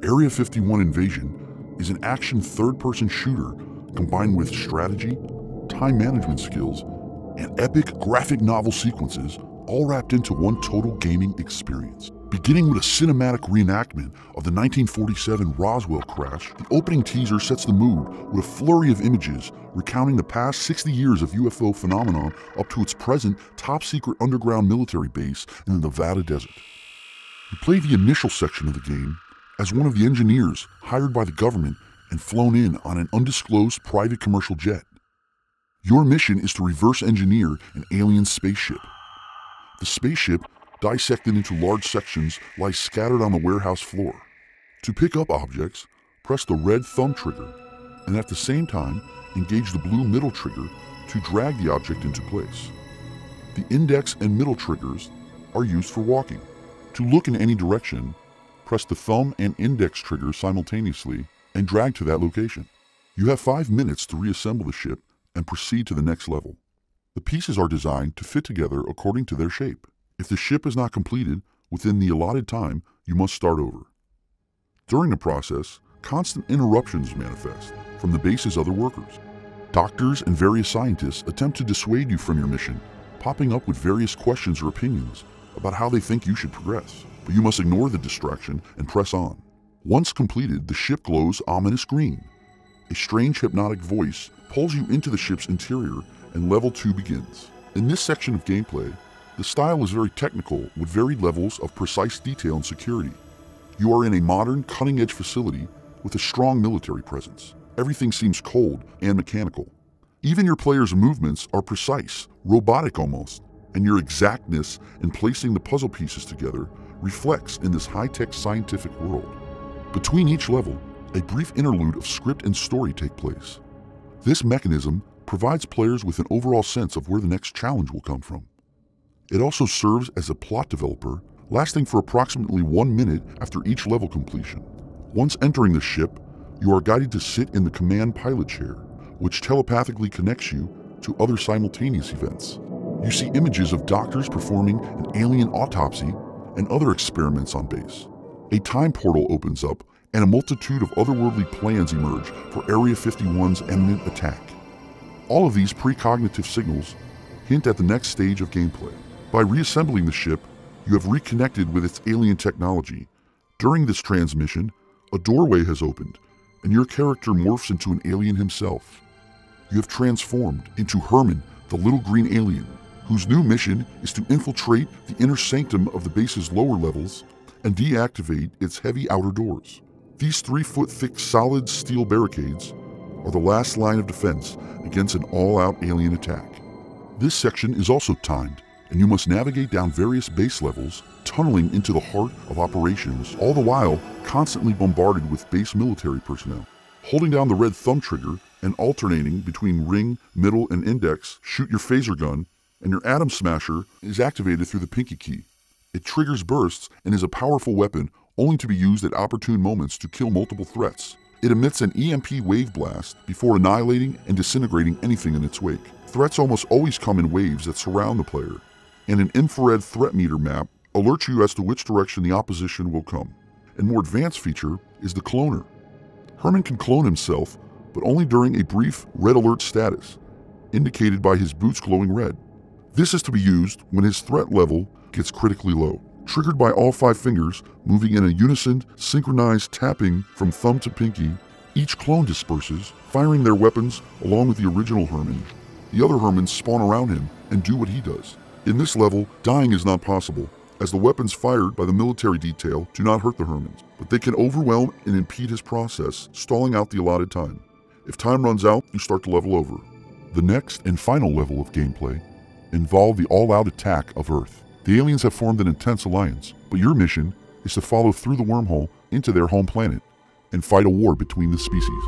Area 51 Invasion is an action third-person shooter combined with strategy, time management skills, and epic graphic novel sequences, all wrapped into one total gaming experience. Beginning with a cinematic reenactment of the 1947 Roswell crash, the opening teaser sets the mood with a flurry of images recounting the past 60 years of UFO phenomenon up to its present top-secret underground military base in the Nevada desert. You play the initial section of the game as one of the engineers hired by the government and flown in on an undisclosed private commercial jet. Your mission is to reverse engineer an alien spaceship. The spaceship, dissected into large sections, lies scattered on the warehouse floor. To pick up objects, press the red thumb trigger, and at the same time, engage the blue middle trigger to drag the object into place. The index and middle triggers are used for walking. To look in any direction, press the thumb and index triggers simultaneously and drag to that location. You have 5 minutes to reassemble the ship and proceed to the next level. The pieces are designed to fit together according to their shape. If the ship is not completed within the allotted time, you must start over. During the process, constant interruptions manifest from the base's other workers. Doctors and various scientists attempt to dissuade you from your mission, popping up with various questions or opinions about how they think you should progress. But you must ignore the distraction and press on. Once completed, the ship glows ominous green. A strange hypnotic voice pulls you into the ship's interior and level 2 begins. In this section of gameplay, the style is very technical with varied levels of precise detail and security. You are in a modern, cutting-edge facility with a strong military presence. Everything seems cold and mechanical. Even your player's movements are precise, robotic almost, and your exactness in placing the puzzle pieces together reflects in this high-tech scientific world. Between each level, a brief interlude of script and story take place. This mechanism provides players with an overall sense of where the next challenge will come from. It also serves as a plot developer, lasting for approximately 1 minute after each level completion. Once entering the ship, you are guided to sit in the command pilot chair, which telepathically connects you to other simultaneous events. You see images of doctors performing an alien autopsy and other experiments on base. A time portal opens up and a multitude of otherworldly plans emerge for Area 51's imminent attack. All of these precognitive signals hint at the next stage of gameplay. By reassembling the ship, you have reconnected with its alien technology. During this transmission, a doorway has opened, and your character morphs into an alien himself. You have transformed into Herman, the little green alien, whose new mission is to infiltrate the inner sanctum of the base's lower levels and deactivate its heavy outer doors. These 3-foot-thick solid steel barricades are the last line of defense against an all-out alien attack. This section is also timed, and you must navigate down various base levels, tunneling into the heart of operations, all the while constantly bombarded with base military personnel. Holding down the red thumb trigger and alternating between ring, middle, and index, shoot your phaser gun, and your atom smasher is activated through the pinky key. It triggers bursts and is a powerful weapon only to be used at opportune moments to kill multiple threats. It emits an EMP wave blast before annihilating and disintegrating anything in its wake. Threats almost always come in waves that surround the player, and an infrared threat meter map alerts you as to which direction the opposition will come. A more advanced feature is the cloner. Herman can clone himself, but only during a brief red alert status, indicated by his boots glowing red. This is to be used when his threat level gets critically low. Triggered by all 5 fingers, moving in a unison, synchronized tapping from thumb to pinky, each clone disperses, firing their weapons along with the original Herman. The other Hermans spawn around him and do what he does. In this level, dying is not possible, as the weapons fired by the military detail do not hurt the Hermans, but they can overwhelm and impede his process, stalling out the allotted time. If time runs out, you start to level over. The next and final level of gameplay involve the all-out attack of Earth. The aliens have formed an intense alliance, but your mission is to follow through the wormhole into their home planet and fight a war between the species.